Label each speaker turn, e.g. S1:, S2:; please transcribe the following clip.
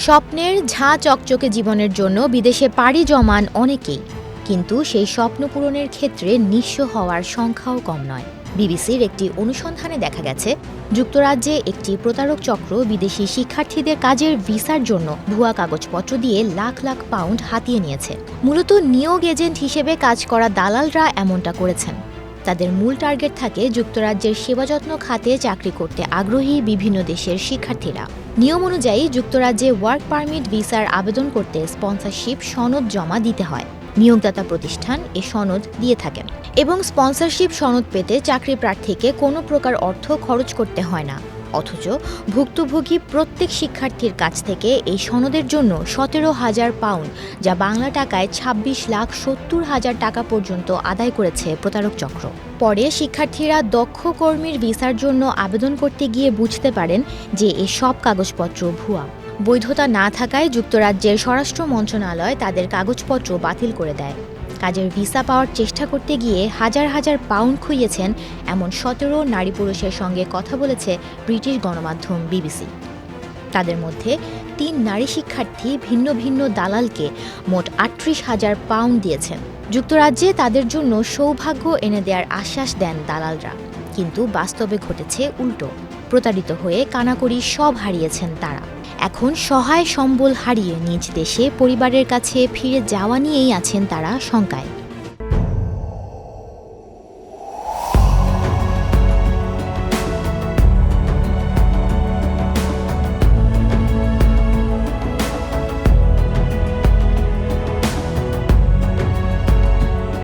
S1: স্বপ্নের ঝাঁ চকচকে জীবনের জন্য বিদেশে পাড়ি জমান অনেকেই, কিন্তু সেই স্বপ্ন পূরণের ক্ষেত্রে নিঃস্ব হওয়ার সংখ্যাও কম নয়। বিবিসির একটি অনুসন্ধানে দেখা গেছে, যুক্তরাজ্যে একটি প্রতারক চক্র বিদেশি শিক্ষার্থীদের কাজের ভিসার জন্য ভুয়া কাগজপত্র দিয়ে লাখ লাখ পাউন্ড হাতিয়ে নিয়েছে। মূলত নিয়োগ এজেন্ট হিসেবে কাজ করা দালালরা এমনটা করেছেন। তাদের মূল টার্গেট থাকে যুক্তরাজ্যের সেবাযত্ন খাতে চাকরি করতে আগ্রহী বিভিন্ন দেশের শিক্ষার্থীরা। নিয়ম অনুযায়ী যুক্তরাজ্যে ওয়ার্ক পারমিট ভিসার আবেদন করতে স্পন্সরশিপ সনদ জমা দিতে হয়। নিয়োগদাতা প্রতিষ্ঠান এ সনদ দিয়ে থাকেন এবং স্পন্সরশিপ সনদ পেতে চাকরি প্রার্থীকে কোনো প্রকার অর্থ খরচ করতে হয় না। অথচ ভুক্তভোগী প্রত্যেক শিক্ষার্থীর কাছ থেকে এই সনদের জন্য ১৭,০০০ পাউন্ড, যা বাংলা টাকায় ২৬,৭০,০০০ টাকা পর্যন্ত আদায় করেছে প্রতারক চক্র। পরে শিক্ষার্থীরা দক্ষ কর্মীর ভিসার জন্য আবেদন করতে গিয়ে বুঝতে পারেন যে এসব কাগজপত্র ভুয়া। বৈধতা না থাকায় যুক্তরাজ্যের স্বরাষ্ট্র মন্ত্রণালয় তাদের কাগজপত্র বাতিল করে দেয়। কাজের ভিসা পাওয়ার চেষ্টা করতে গিয়ে হাজার হাজার পাউন্ড খুইয়েছেন এমন ১৭ নারী পুরুষের সঙ্গে কথা বলেছে ব্রিটিশ গণমাধ্যম বিবিসি। তাদের মধ্যে ৩ নারী শিক্ষার্থী ভিন্ন ভিন্ন দালালকে মোট ৩৮,০০০ পাউন্ড দিয়েছেন। যুক্তরাজ্যে তাদের জন্য সৌভাগ্য এনে দেওয়ার আশ্বাস দেন দালালরা, কিন্তু বাস্তবে ঘটেছে উল্টো। প্রতারিত হয়ে কানাকড়ি সব হারিয়েছেন তারা। এখন সহায় সম্বল হারিয়ে নিজ দেশে পরিবারের কাছে ফিরে যাওয়া নিয়েই আছেন তারা শঙ্কায়।